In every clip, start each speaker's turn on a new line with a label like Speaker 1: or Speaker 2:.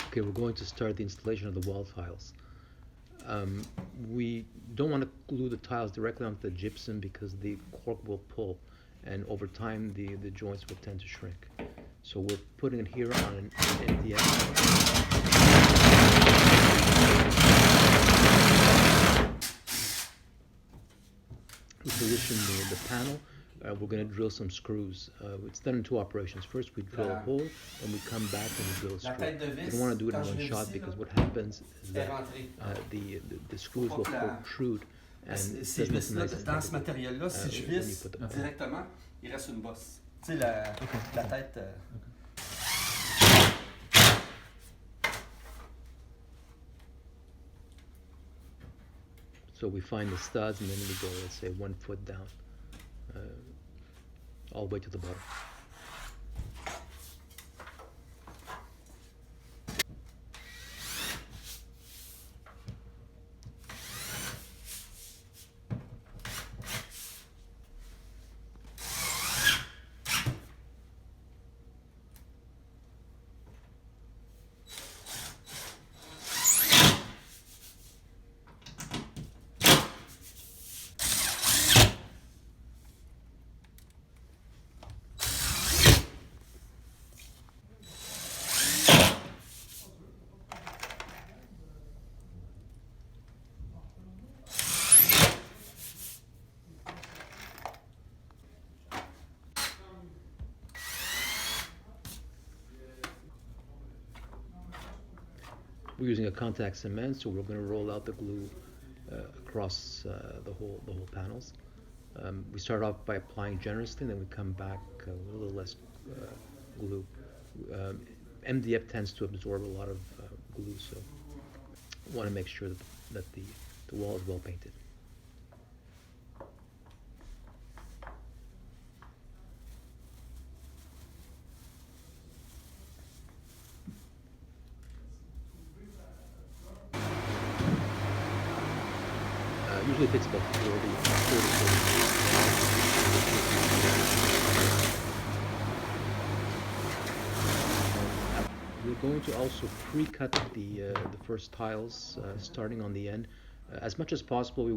Speaker 1: Okay, we're going to start the installation of the wall tiles. We don't want to glue the tiles directly onto the gypsum because the cork will pull, and over time the joints will tend to shrink. So we're putting it here on an MDF. We position the panel. We're going to drill some screws. It's done in two operations. First, we drill a hole, and we come back and we drill a screw. We don't want to do it in one shot because what happens is that the screws will protrude.
Speaker 2: C'est vis là, dans ce matériel-là, si je visse directement, il reste une bosse. Tu sais, la tête.
Speaker 1: So we find the studs and then we go, let's say, 1 foot down, all the way to the bottom. We're using a contact cement, so we're going to roll out the glue across the whole panels. We start off by applying generously, then we come back with a little less glue. MDF tends to absorb a lot of glue, so we want to make sure that the wall is well painted. Usually it takes about 40. We're going to also pre-cut the first tiles starting on the end. As much as possible, we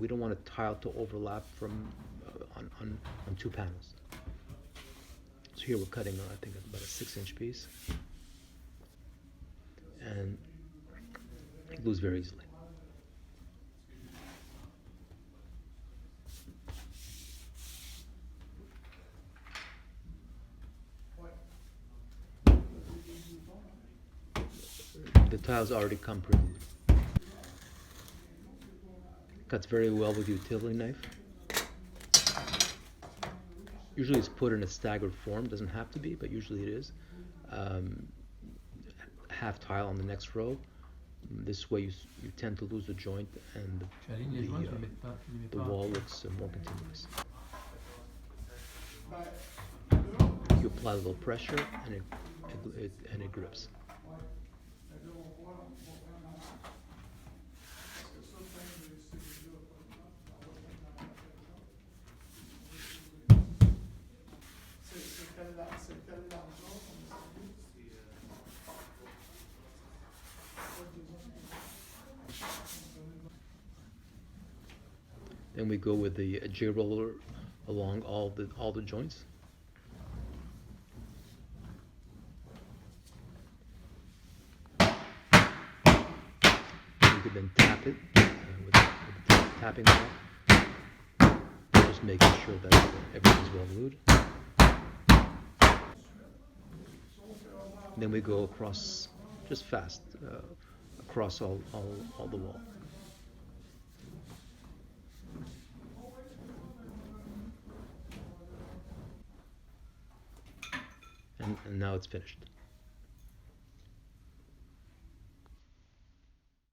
Speaker 1: don't want a tile to overlap from on two panels. So here we're cutting, I think, about a 6-inch piece, and it glues very easily. The tiles already come pre-glued. Cuts very well with a utility knife. Usually it's put in a staggered form, doesn't have to be, but usually it is. Half tile on the next row. This way you tend to lose the joint and the wall looks more continuous. You apply a little pressure and it grips. Then we go with the J-roller along all the joints. You can then tap it with the tapping ball, just making sure that everything's well glued. Then we go across, just fast, across all the wall. And now it's finished.